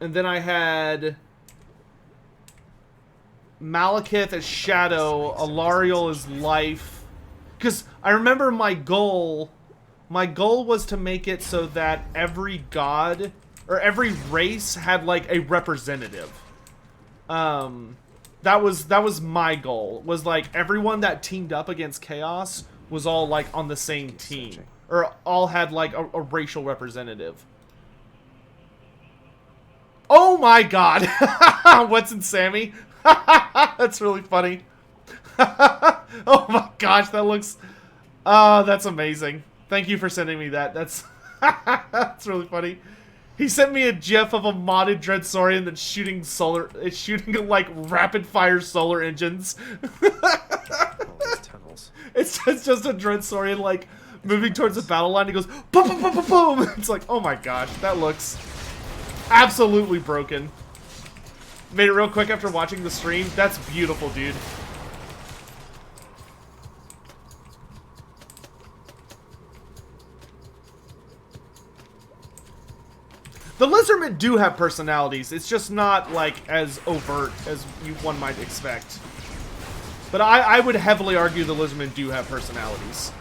And then I had Malekith as Shadow, Alariel as Life. Because I remember my goal was to make it so that every god, or every race had, like, a representative. That was my goal. Was, like, everyone that teamed up against Chaos was all, like, on the same team. Or all had, like, a racial representative. Oh my god! What's in Sammy? That's really funny. Oh my gosh, that looks... that's amazing. Thank you for sending me that. That's that's really funny. He sent me a gif of a modded Dreadsaurian that's shooting like rapid fire solar engines. It's just a Dreadsaurian like moving towards the battle line. He goes boom, boom, boom, boom, boom. It's like, oh my gosh, that looks absolutely broken. Made it real quick after watching the stream. That's beautiful, dude. The lizardmen do have personalities. It's just not, like, as overt as one might expect. But I would heavily argue the lizardmen do have personalities.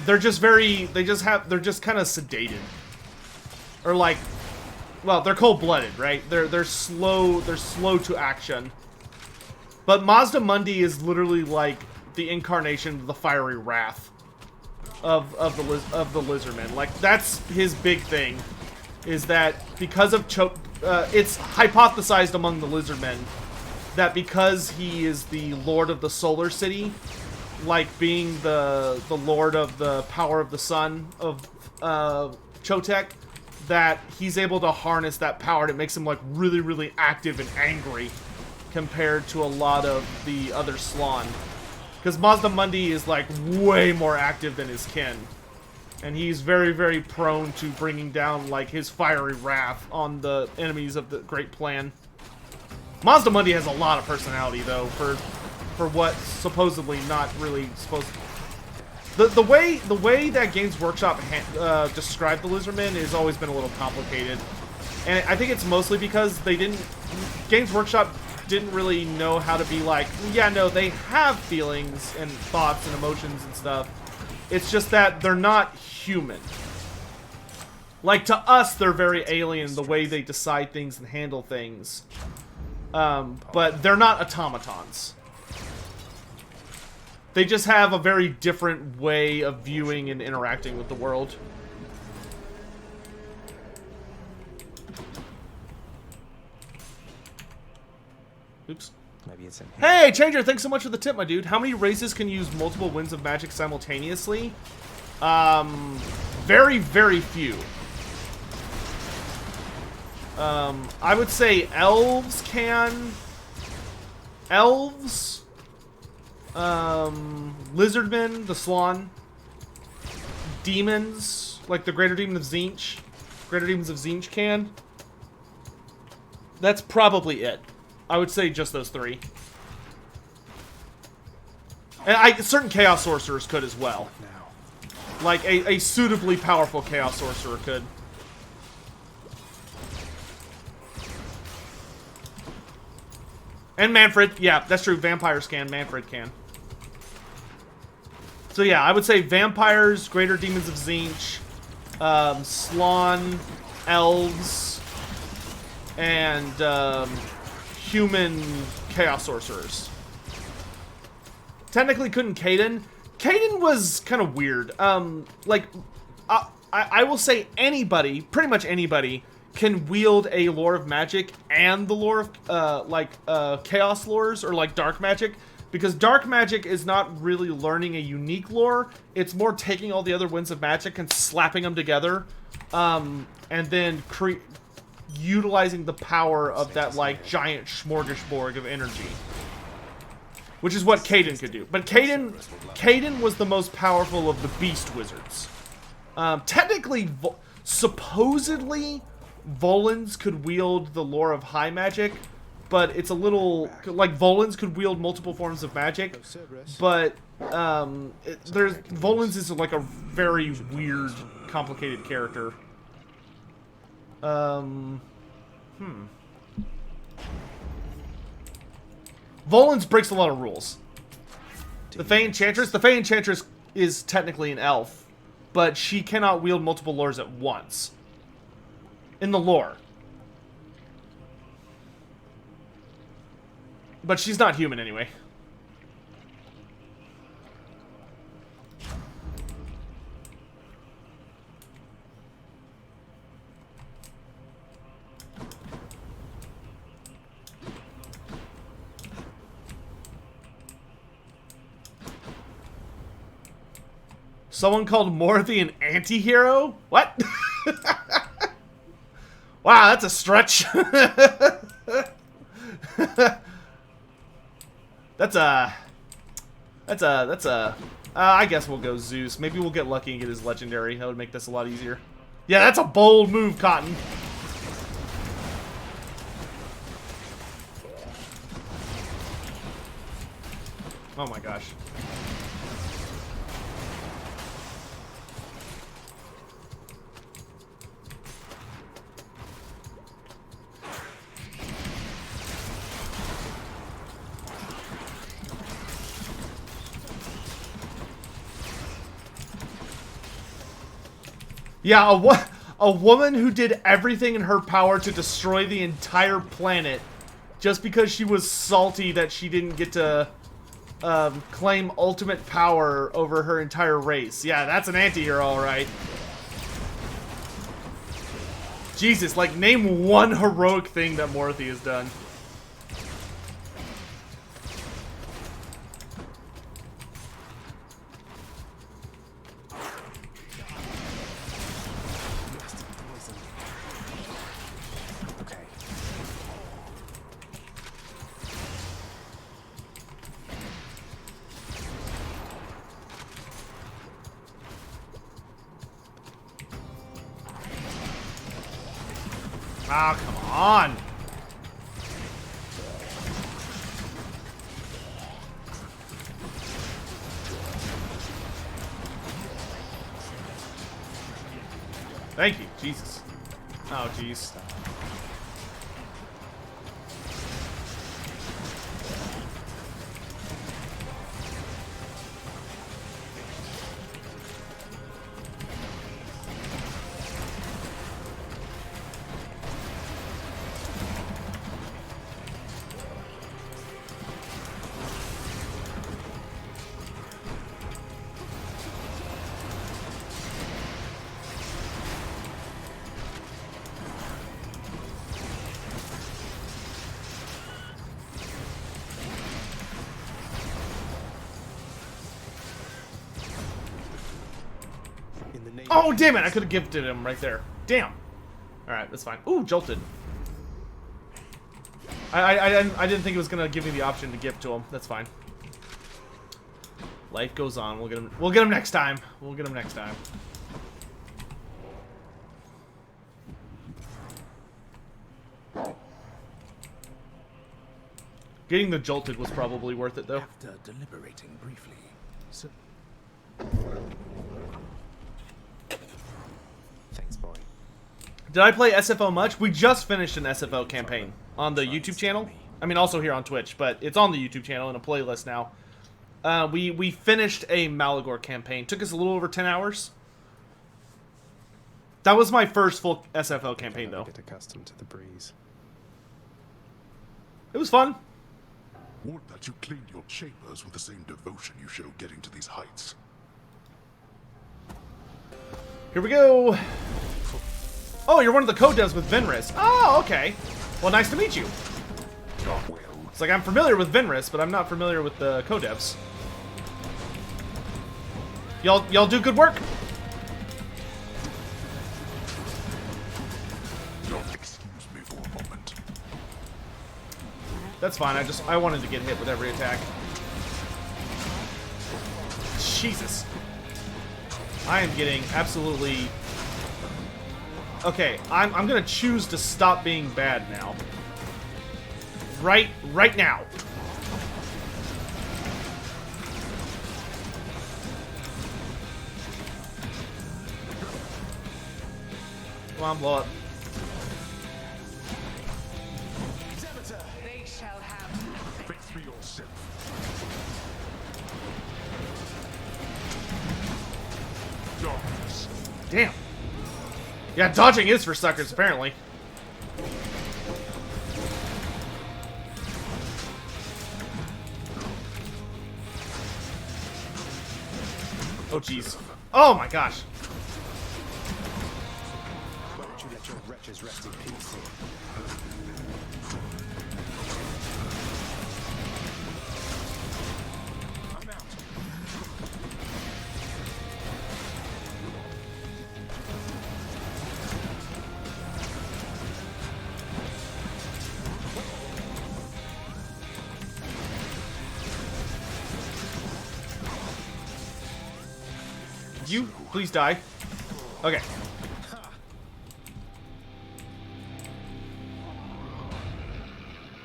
They're just very... they're just kind of sedated. Or, like... well, they're cold-blooded, right? They're slow to action. But Mazda Mundi is literally, like, the incarnation of the fiery wrath of the lizardmen. Like, that's his big thing, is that because of it's hypothesized among the lizardmen that because he is the lord of the solar city, like being the lord of the power of the sun of Sotek, that he's able to harness that power, and it makes him like really, really active and angry compared to a lot of the other Slann. Because Mazda Mundi is, like, way more active than his kin. And he's very, very prone to bringing down, like, his fiery wrath on the enemies of the Great Plan. Mazda Mundi has a lot of personality, though, for what supposedly not really supposed to... The way that Games Workshop described the Lizardmen has always been a little complicated. And I think it's mostly because they didn't... Games Workshop didn't really know how to be like, yeah, no, they have feelings and thoughts and emotions and stuff. It's just that they're not human. Like, to us, they're very alien, the way they decide things and handle things. But they're not automatons. They just have a very different way of viewing and interacting with the world. Oops. Maybe it's in here. Hey, Changer, thanks so much for the tip, my dude. How many races can use multiple winds of magic simultaneously? Very, very few. I would say elves can. Elves. Lizardmen, the Slann. Demons, like the Greater Demon of Tzeentch. Greater Demons of Tzeentch can. That's probably it. I would say just those three. And certain Chaos Sorcerers could as well. Like, a suitably powerful Chaos Sorcerer could. And Manfred. Yeah, that's true. Vampires can. Manfred can. So yeah, I would say Vampires, Greater Demons of Tzeentch, Slann, Elves, and human Chaos Sorcerers. Technically couldn't Kaden. Kaden was kind of weird. Like, I will say anybody, pretty much anybody, can wield a lore of magic and the lore of, chaos lores, or, like, dark magic. Because dark magic is not really learning a unique lore. It's more taking all the other winds of magic and slapping them together. And then utilizing the power of that, like, giant smorgasbord of energy. Which is what Kaden could do. But Kaden was the most powerful of the beast wizards. Technically, supposedly, Volans could wield the lore of high magic, but it's a little... like, Volans could wield multiple forms of magic, but Volans is, like, a very weird, complicated character. Um, Volan's breaks a lot of rules. The Fey Enchantress is technically an elf, but she cannot wield multiple lores at once. In the lore. But she's not human anyway. Someone called Morthy an anti-hero? What? Wow, that's a stretch. I guess we'll go Zeus. Maybe we'll get lucky and get his legendary. That would make this a lot easier. Yeah, that's a bold move, Cotton. Oh my gosh. Yeah, a woman who did everything in her power to destroy the entire planet just because she was salty that she didn't get to claim ultimate power over her entire race. Yeah, that's an anti-hero, alright. Jesus, like, name one heroic thing that Morthy has done. Ah, come on! Thank you, Jesus. Oh, jeez. Oh, damn it! I could have gifted him right there. Damn. Alright, that's fine. Ooh, jolted. I didn't think it was gonna give me the option to gift to him. That's fine. Life goes on. We'll get him next time. We'll get him next time. Getting the jolted was probably worth it, though. After deliberating briefly, so... Thanks, boy. Did I play SFO much? We just finished an SFO campaign on the YouTube channel. I mean, also here on Twitch, but it's on the YouTube channel in a playlist now. We finished a Malagor campaign. Took us a little over 10 hours. That was my first full SFO campaign, though. Get accustomed to the breeze. It was fun. Would that you cleaned your chambers with the same devotion you show getting to these heights. Here we go. Oh, you're one of the co-devs with Venris. Oh, okay. Well, nice to meet you. It's like I'm familiar with Venris, but I'm not familiar with the co-devs. Y'all do good work. Excuse me for a moment. That's fine. I wanted to get hit with every attack. Jesus. I am getting absolutely... Okay, I'm gonna choose to stop being bad now. Right now. Come on, blow up. Darkness. Damn. Yeah, dodging is for suckers, apparently. Oh, jeez. Oh, my gosh. Why don't you let your wretches rest in peace? I'm out. You please die. Okay.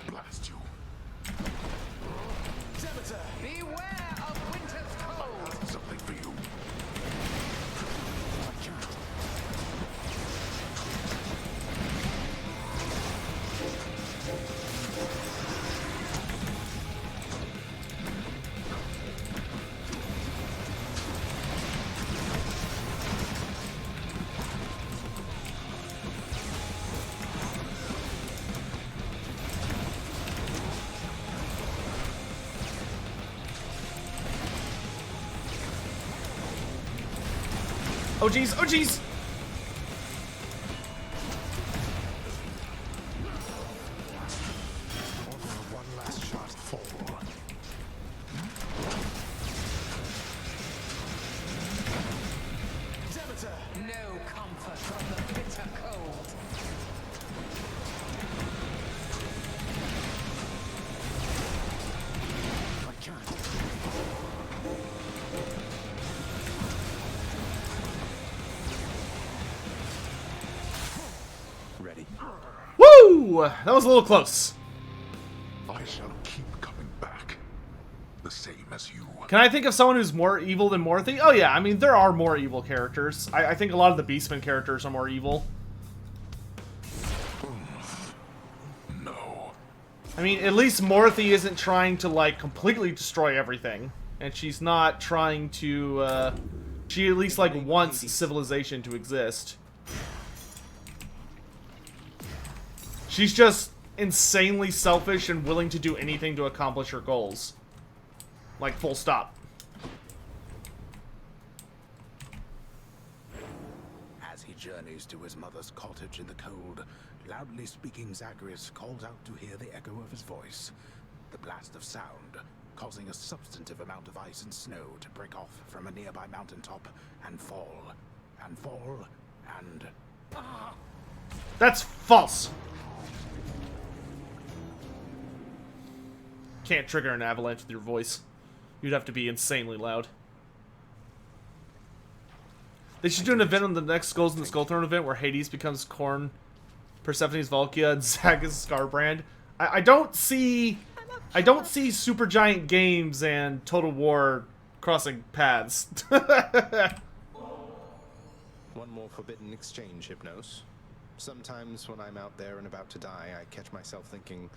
Blast you. Beware of winter's cold. Something for you. I can't. Oh, jeez. Oh, jeez. One last shot. Fall. No comfort from the bitter cold. I can't. Ready. Woo! That was a little close. I shall keep coming back. The same as you. Can I think of someone who's more evil than Morthy? Oh, yeah. I mean, there are more evil characters. I think a lot of the Beastman characters are more evil. No. I mean, at least Morthy isn't trying to, like, completely destroy everything. And she's not trying to, she at least, like, wants civilization to exist. She's just insanely selfish and willing to do anything to accomplish her goals. Like, full stop. As he journeys to his mother's cottage in the cold, loudly speaking Zagreus calls out to hear the echo of his voice. The blast of sound, causing a substantive amount of ice and snow to break off from a nearby mountaintop and fall, and fall, and... That's false. Can't trigger an avalanche with your voice. You'd have to be insanely loud. They should do an event on the next Skulls in the Skull Throne event where Hades becomes Korn, Persephone's Valkia, and Zag is Scarbrand. I don't see Supergiant Games and Total War crossing paths. One more forbidden exchange, Hypnos. Sometimes when I'm out there and about to die, I catch myself thinking,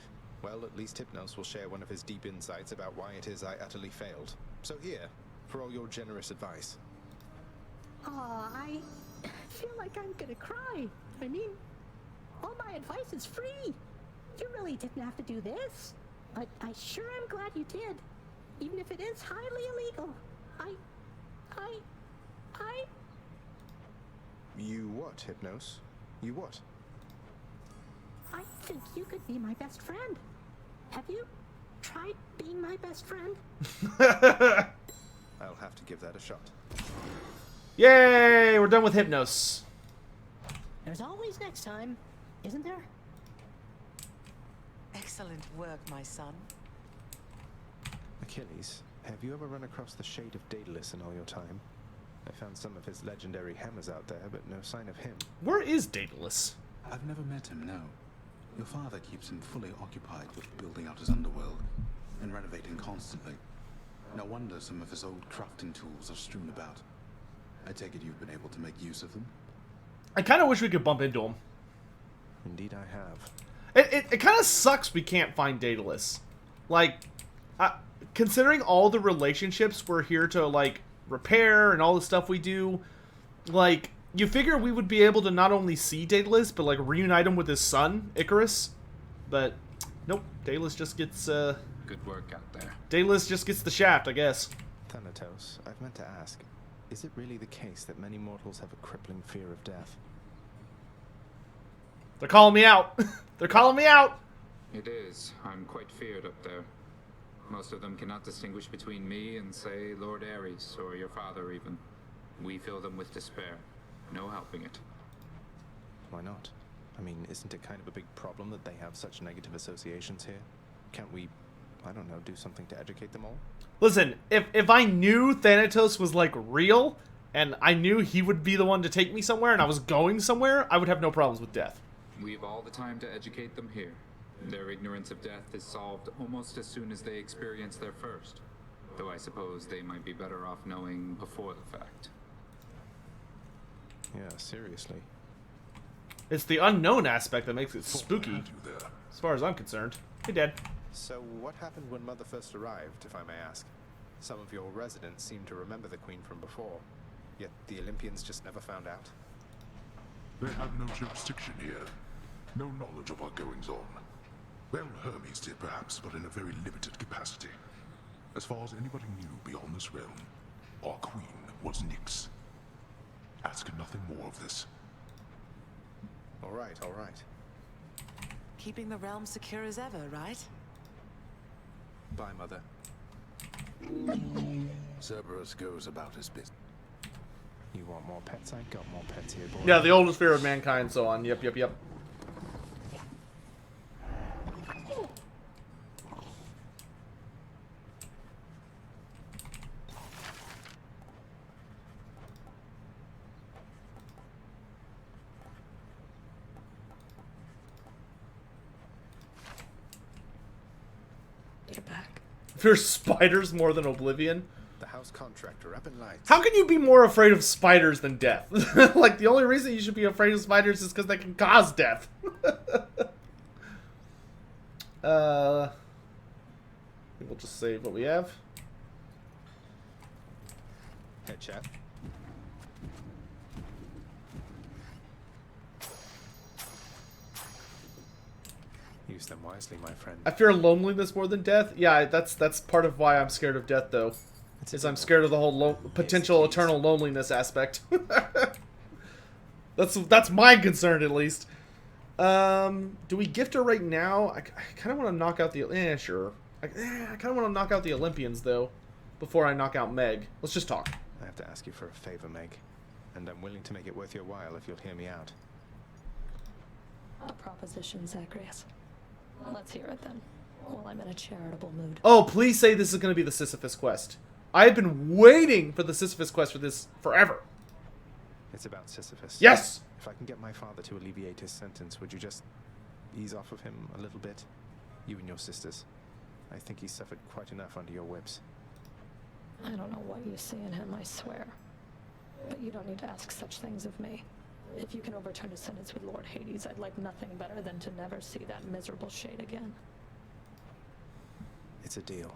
well, at least Hypnos will share one of his deep insights about why it is I utterly failed. So here, for all your generous advice. Aw, I feel like I'm gonna cry. I mean, all my advice is free. You really didn't have to do this. But I sure am glad you did. Even if it is highly illegal. You what, Hypnos? You what? I think you could be my best friend. Have you tried being my best friend? I'll have to give that a shot. Yay! We're done with Hypnos. There's always next time, isn't there? Excellent work, my son. Achilles, have you ever run across the Shade of Daedalus in all your time? I found some of his legendary hammers out there, but no sign of him. Where is Daedalus? I've never met him, no. Your father keeps him fully occupied with building out his underworld and renovating constantly. No wonder some of his old crafting tools are strewn about. I take it you've been able to make use of them? I kind of wish we could bump into him. Indeed I have. It kind of sucks we can't find Daedalus. Like, considering all the relationships we're here to, like, repair and all the stuff we do, like, you figure we would be able to not only see Daedalus, but, like, reunite him with his son, Icarus. But, nope, Daedalus just gets, Good work out there. Daedalus just gets the shaft, I guess. Thanatos, I've meant to ask, is it really the case that many mortals have a crippling fear of death? They're calling me out. They're calling me out. It is. I'm quite feared up there. Most of them cannot distinguish between me and, say, Lord Ares, or your father even. We fill them with despair. No helping it. Why not? I mean, isn't it kind of a big problem that they have such negative associations here? Can't we, I don't know, do something to educate them all? Listen, if I knew Thanatos was, like, real, and I knew he would be the one to take me somewhere, and I was going somewhere, I would have no problems with death. We've all the time to educate them here. Their ignorance of death is solved almost as soon as they experience their first. Though I suppose they might be better off knowing before the fact. Yeah, seriously. It's the unknown aspect that makes it Thought I spooky, had you there. as far as I'm concerned. Hey, Dad. So, what happened when Mother first arrived, if I may ask? Some of your residents seem to remember the Queen from before, yet the Olympians just never found out. They had no jurisdiction here. No knowledge of our goings-on. Well, Hermes did perhaps, but in a very limited capacity. As far as anybody knew beyond this realm, our queen was Nyx. Ask nothing more of this. All right, all right. Keeping the realm secure as ever, right? Bye, Mother. Cerberus goes about his business. You want more pets? I got more pets here, boy. Yeah, the oldest fear of mankind, and so on. Yep. You're back. Fear spiders more than Oblivion. The house contractor up in lights. How can you be more afraid of spiders than death? Like, the only reason you should be afraid of spiders is because they can cause death. I think we'll just save what we have. Hey, chap. Use them wisely, my friend. I fear loneliness more than death. Yeah, that's part of why I'm scared of death, though. Is I'm scared of the whole potential eternal loneliness aspect. That's my concern, at least. Do we gift her right now? I kind of want to knock out the... sure. I kind of want to knock out the Olympians, though, before I knock out Meg. Let's just talk. I have to ask you for a favor, Meg. And I'm willing to make it worth your while if you'll hear me out. A proposition, Zagreus. Let's hear it then, while I'm in a charitable mood. Oh, please say this is going to be the Sisyphus quest. I have been waiting for the Sisyphus quest for this forever. It's about Sisyphus. Yes! If I can get my father to alleviate his sentence, would you just ease off of him a little bit? You and your sisters. I think he's suffered quite enough under your whips. I don't know what you see in him, I swear. But you don't need to ask such things of me. If you can overturn his sentence with Lord Hades, I'd like nothing better than to never see that miserable shade again. It's a deal.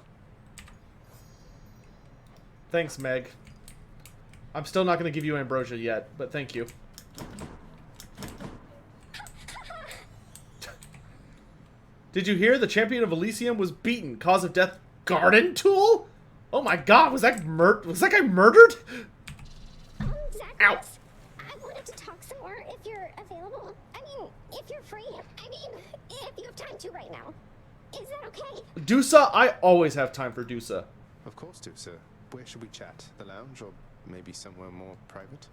Thanks, Meg. I'm still not going to give you ambrosia yet, but thank you. Did you hear the champion of Elysium was beaten? Cause of death, garden tool? Oh my god, was that guy murdered? Zagreus, Ow. I wanted to talk some more if you're available. I mean, if you're free. I mean, if you have time to right now. Is that okay? Dusa, I always have time for Dusa. Of course, sir. Where should we chat? The lounge, or maybe somewhere more private?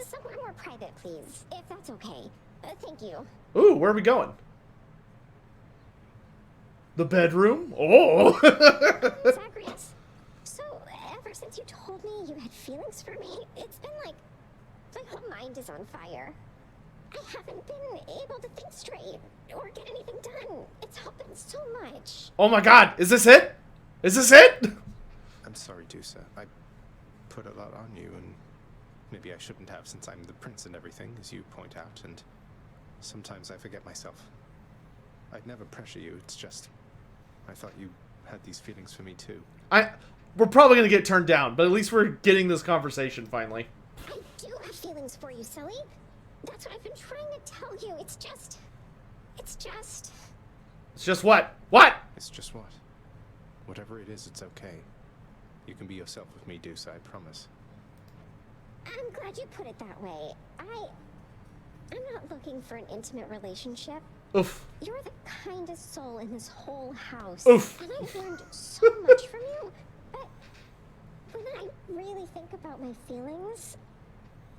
Somewhere more private, please, if that's okay. Thank you. Ooh, where are we going? The bedroom? Oh! Zagreus, so ever since you told me you had feelings for me, it's been like my whole mind is on fire. I haven't been able to think straight or get anything done. It's happened so much. Oh my god, is this it? Is this it? I'm sorry, Dusa. I put a lot on you, and maybe I shouldn't have, since I'm the prince and everything, as you point out, and sometimes I forget myself. I'd never pressure you, it's just I thought you had these feelings for me too. We're probably gonna get turned down, but at least we're getting this conversation finally. I do have feelings for you, Sully. That's what I've been trying to tell you. It's just... It's just what? What? It's just what? Whatever it is, it's okay. You can be yourself with me, Dusa, I promise. I'm glad you put it that way. I'm not looking for an intimate relationship. Oof. You're the kindest soul in this whole house. Oof. And I've learned so much from you. But when I really think about my feelings,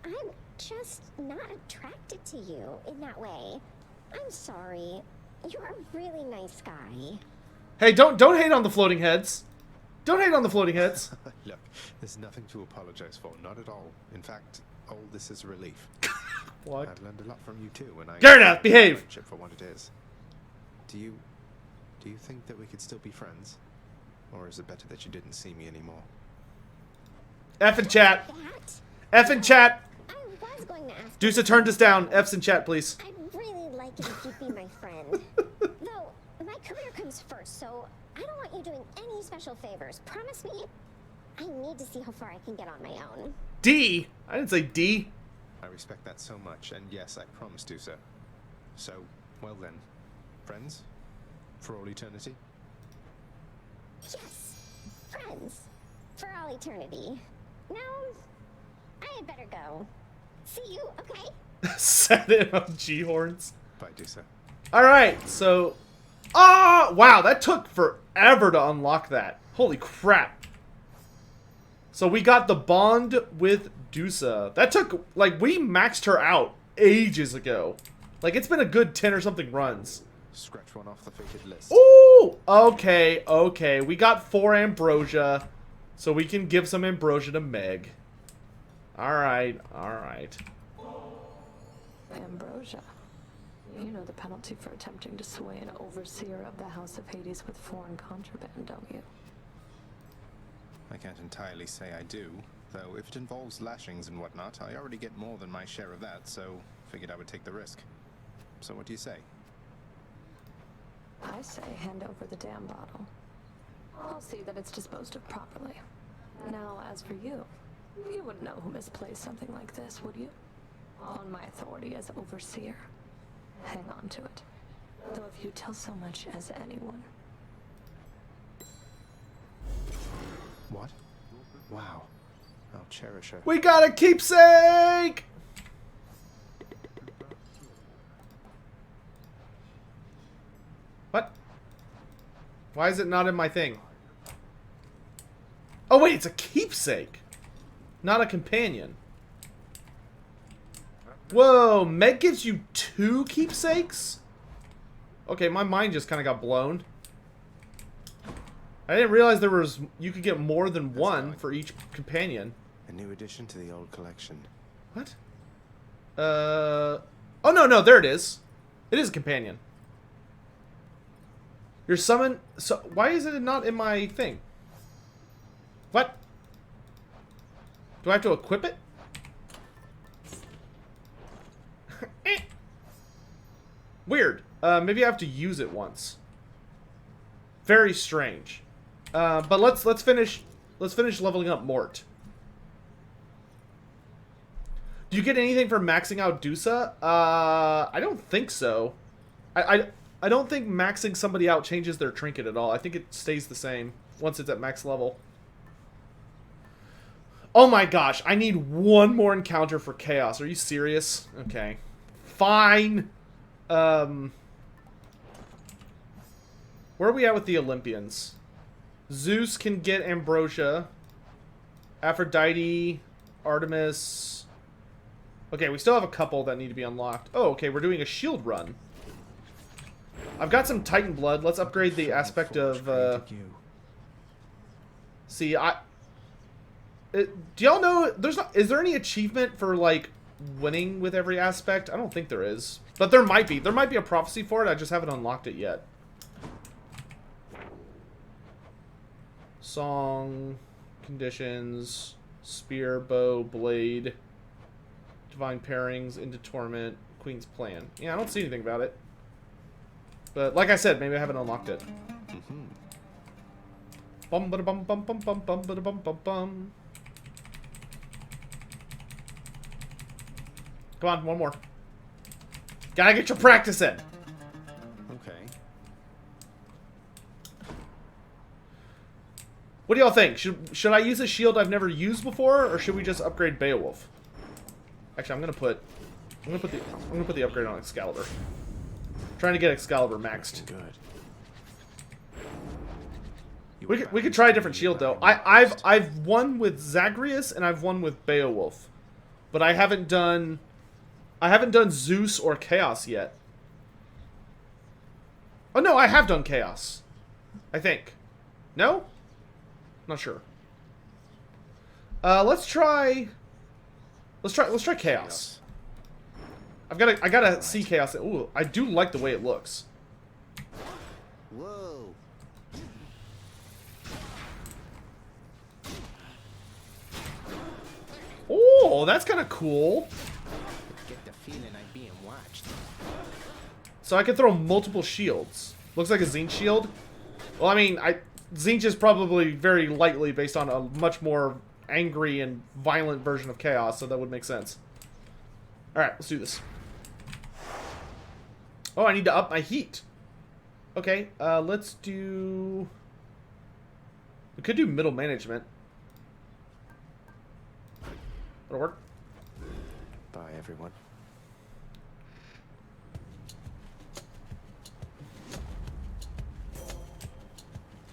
I'm just not attracted to you in that way. I'm sorry. You're a really nice guy. Hey, don't hate on the floating heads. Don't hate on the floating heads. Look, there's nothing to apologize for, not at all. In fact, all this is a relief. What? I've learned a lot from you too, and I Gareth, behave. Friendship for what it is. Do you think that we could still be friends, or is it better that you didn't see me anymore? F in chat. That? F in chat. I was going to ask. Dusa, turn this down. F's in chat, please. I'd really like it if you'd be my friend. Though, my career comes first, so I don't want you doing any special favors. Promise me? I need to see how far I can get on my own. D. I didn't say D. I respect that so much, and yes, I promise to, sir. So, well then, friends? For all eternity? Yes, friends. For all eternity. Now, I had better go. See you, okay? Set it on G-horns. Bye, Dusa. Alright, so... Ah! Wow, that took forever to unlock that. Holy crap. So we got the bond with Dusa. That took... Like, we maxed her out ages ago. Like, it's been a good 10 or something runs. Scratch one off the fated list. Ooh! Okay, okay. We got 4 ambrosia. So we can give some ambrosia to Meg. Alright, alright. Ambrosia. You know the penalty for attempting to sway an overseer of the House of Hades with foreign contraband, don't you? I can't entirely say I do, though if it involves lashings and whatnot, I already get more than my share of that, so figured I would take the risk. So what do you say? I say hand over the damn bottle. I'll see that it's disposed of properly. Now, as for you, you wouldn't know who misplaced something like this, would you? On my authority as overseer, hang on to it. Though if you tell so much as anyone. What? Wow. I'll cherish her. We got a keepsake! What? Why is it not in my thing? Oh wait, it's a keepsake! Not a companion. Whoa, Meg gives you 2 keepsakes? Okay, my mind just kind of got blown. I didn't realize there was... You could get more than 1 for each companion. A new addition to the old collection. What? Oh, no, there it is. It is a companion. Your summon... So, why is it not in my thing? What? Do I have to equip it? Weird. Maybe I have to use it once. Very strange. But let's finish leveling up Mort. Do you get anything for maxing out Dusa? I don't think so. I don't think maxing somebody out changes their trinket at all. I think it stays the same once it's at max level. Oh my gosh, I need 1 more encounter for Chaos. Are you serious? Okay. Fine. Where are we at with the Olympians? Zeus can get Ambrosia. Aphrodite, Artemis. Okay, we still have a couple that need to be unlocked. Oh, okay, we're doing a shield run. I've got some Titan blood. Let's upgrade the aspect of, See, do y'all know, is there any achievement for, like, winning with every aspect? I don't think there is. But there might be. There might be a prophecy for it. I just haven't unlocked it yet. Song, conditions, spear, bow, blade, divine pairings, into torment, queen's plan. Yeah, I don't see anything about it. But like I said, maybe I haven't unlocked it. Bum ba bum bum bum bum bum ba bum bum bum. Come on, one more. Gotta get your practice in. Okay. What do y'all think? Should I use a shield I've never used before, or should we just upgrade Beowulf? Actually, I'm gonna put the upgrade on Excalibur. Trying to get Excalibur maxed. Good. We could try a different shield though. I've won with Zagreus and I've won with Beowulf, but I haven't done Zeus or Chaos yet. Oh no, I have done Chaos. I think. No? Not sure. Let's try Chaos. I gotta see Chaos. Ooh, I do like the way it looks. Whoa. Oh, that's kind of cool. Get the feeling I'm being watched. So I can throw multiple shields. Looks like a Zinch shield. Well, I mean, Zinch is probably very lightly based on a much more angry and violent version of Chaos, so that would make sense. Alright, let's do this. Oh, I need to up my heat. Okay, let's do... We could do middle management. That'll work. Bye, everyone.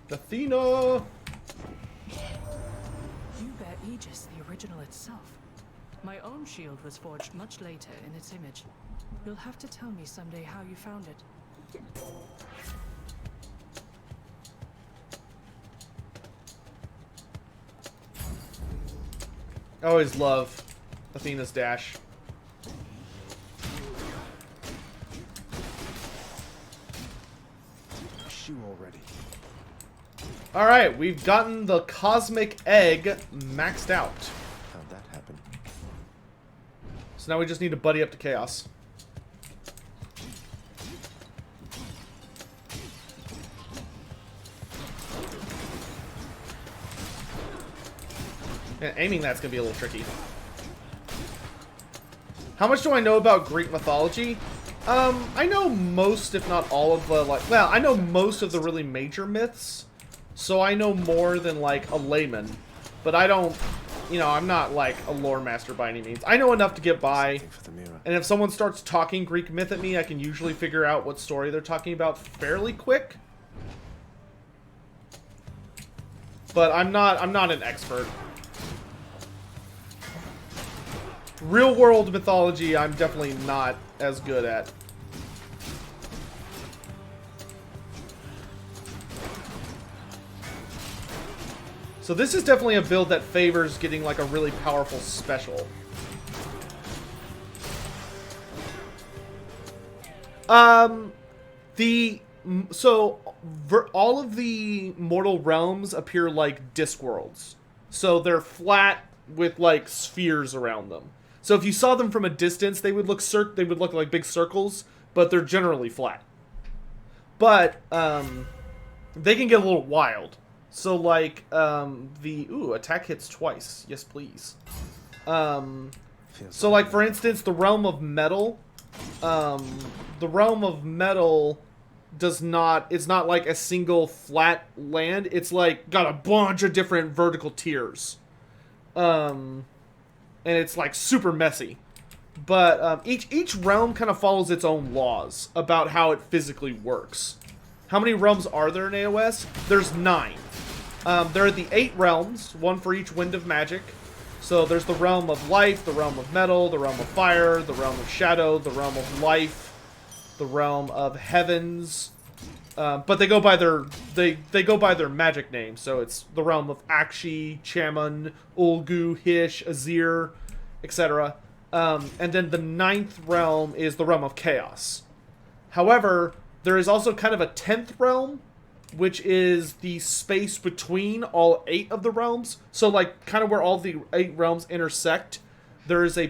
Athena! You bear Aegis, the original itself. My own shield was forged much later in its image. You'll have to tell me someday how you found it. I always love Athena's dash. Shoe already. Alright, we've gotten the Cosmic Egg maxed out. How'd that happen? So now we just need to buddy up to Chaos. And aiming that's going to be a little tricky. How much do I know about Greek mythology? I know most, if not all of the, well, I know most of the really major myths. So I know more than, like, a layman. But I don't, you know, I'm not, like, a lore master by any means. I know enough to get by. And if someone starts talking Greek myth at me, I can usually figure out what story they're talking about fairly quick. But I'm not an expert. Real world mythology, I'm definitely not as good at. So this is definitely a build that favors getting like a really powerful special. All of the mortal realms appear like disc worlds. So they're flat with like spheres around them. So if you saw them from a distance, they would look like big circles, but they're generally flat. But they can get a little wild. So like attack hits twice. Yes, please. So like for instance, the realm of metal, it's not like a single flat land. It's like got a bunch of different vertical tiers. And it's like super messy. But each realm kind of follows its own laws about how it physically works. How many realms are there in AOS? There's 9. There are the 8 realms, one for each wind of magic. So there's the realm of life, the realm of metal, the realm of fire, the realm of shadow, the realm of life, the realm of heavens. But they go by their magic names. So it's the realm of Akshi, Chaman, Ulgu, Hish, Azir, etc. And then the 9th realm is the realm of chaos. However, there is also kind of a 10th realm, which is the space between all 8 of the realms. So like kind of where all the 8 realms intersect, there is a